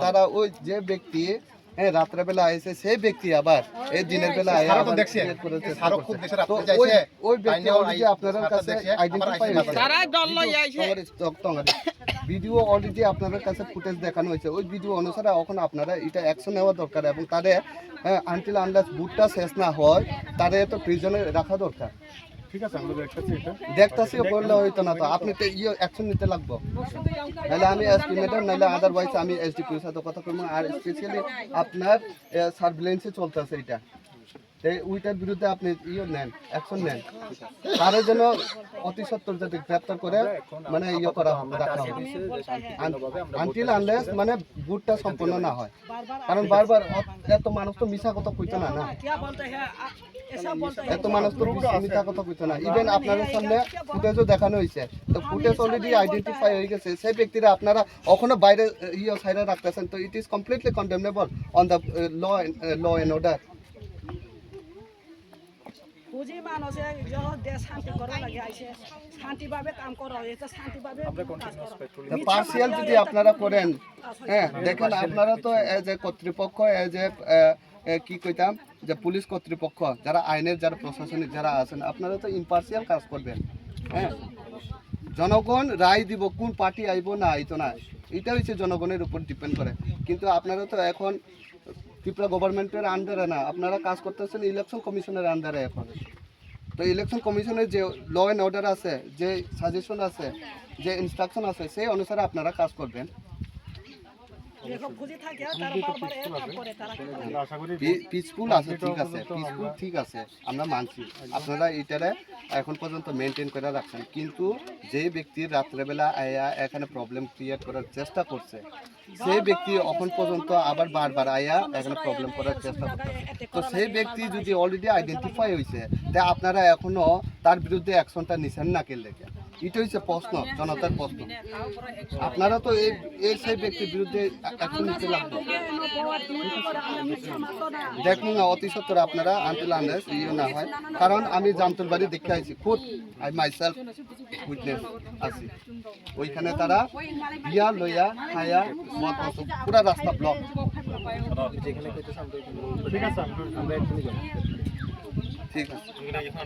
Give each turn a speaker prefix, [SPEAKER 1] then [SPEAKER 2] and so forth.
[SPEAKER 1] তারা ওই যে ব্যক্তি রাত্রেবেলা আইছে সেই ব্যক্তি আবার এই দিনের বেলা ওই ব্যক্তি অলরেডি আপনাদের কাছে আইডেন্টিফাই ভিডিও অলরেডি আপনাদের কাছে ফুটেজ দেখানো হয়েছে। ওই ভিডিও অনুসারে এখন আপনারা এটা অ্যাকশন নেওয়া দরকার এবং তাদের আনটিল আনলেস বুটটা শেষ না হয় তাদের তো প্রিজনে রাখা দরকার।
[SPEAKER 2] ঠিক আছে, আমরা
[SPEAKER 1] দেখতাছি বললে হইতো না, তো আপনি তো অ্যাকশন নিতে লাগবো, নাহলে আমি এসপি ম্যাডাম নাহলে আদারওয়াইজ আমি এসডিপির সাথে কথা বলবো। আর স্পেশালি আপনার সার্ভিলেন্সে চলতেছে এটা, ওইটার বিরুদ্ধে আপনি নেন, অ্যাকশন নেন, তাদের জন্য অতি সত্বর যাতে গ্রেপ্তার করে মানে করা রাখা হবে আনটিল আনলেস মানে বুটটা সম্পন্ন না হয়। কারণ বারবার এত মানুষ তো মিশা কথা কইতো না, এত মানুষ তো মিথ্যা কথা কইতো না। ইভেন আপনাদের সামনে ফুটেজও দেখানো হয়েছে, তো ফুটেজ অলরেডি আইডেন্টিফাই হয়ে গেছে। সেই ব্যক্তিরা আপনারা এখনো বাইরে সাইডে রাখতেছেন, তো it is completely condemnable on the law and order.
[SPEAKER 3] বুঝি মানুষে দেশ শান্তি করার লাগে আইছে, শান্তিভাবে কাম করা হয়েছে, শান্তিভাবে
[SPEAKER 1] পার্সিয়াল যদি আপনারা করেন, দেখেন আপনারা তো এজ এ কর্তৃপক্ষ, এজ এ কি কইতাম যে পুলিশ কর্তৃপক্ষ যারা আইনের যারা প্রশাসনিক যারা আছেন, আপনারা তো ইম্পার্সিয়াল কাজ করবেন। জনগণ রায় দিব কোন পার্টি আইব না আইতো না, এটা হচ্ছে জনগণের উপর ডিপেন্ড করে। কিন্তু আপনারা তো এখন ত্রিপুরা গভর্নমেন্টের আন্ডারে না, আপনারা কাজ করতেছেন ইলেকশন কমিশনের আন্ডারে। এখন তো ইলেকশন কমিশনের যে ল অ্যান্ড অর্ডার আছে, যে সাজেশন আছে, যে ইনস্ট্রাকশন আছে, সেই অনুসারে আপনারা কাজ করবেন। পিসফুল আছে, ঠিক আছে, পিসফুল ঠিক আছে, আমরা মানছি আপনারা এটারে এখন পর্যন্ত মেনটেন করে রাখছেন। কিন্তু যে ব্যক্তির রাত্রেবেলা আয়া এখানে প্রবলেম ক্রিয়েট করার চেষ্টা করছে, সেই ব্যক্তি এখন পর্যন্ত আবার বারবার আয়া এখানে প্রবলেম করার চেষ্টা করছে, তো সেই ব্যক্তি যদি অলরেডি আইডেন্টিফাই হয়েছে, তা আপনারা এখনো তার বিরুদ্ধে অ্যাকশনটা নিছেন না কেন লেগে? এটা হচ্ছে প্রশ্ন, জনতার প্রশ্ন। আপনারা তো এই সেই ব্যক্তির বিরুদ্ধে অ্যাকশন নিতে লাগবে। দেখুন না অতি সত্তর আপনারা আনটিল আনলেস না হয়, কারণ আমি জামতুল বাড়ি দেখে আইছি, খুদ আই মাইসেলফ উইটনেস আছি। ওইখানে তারা বিয়া লইয়া খায়া মত পুরা রাস্তা ব্লক।
[SPEAKER 2] ঠিক আছে,
[SPEAKER 1] ঠিক আছে।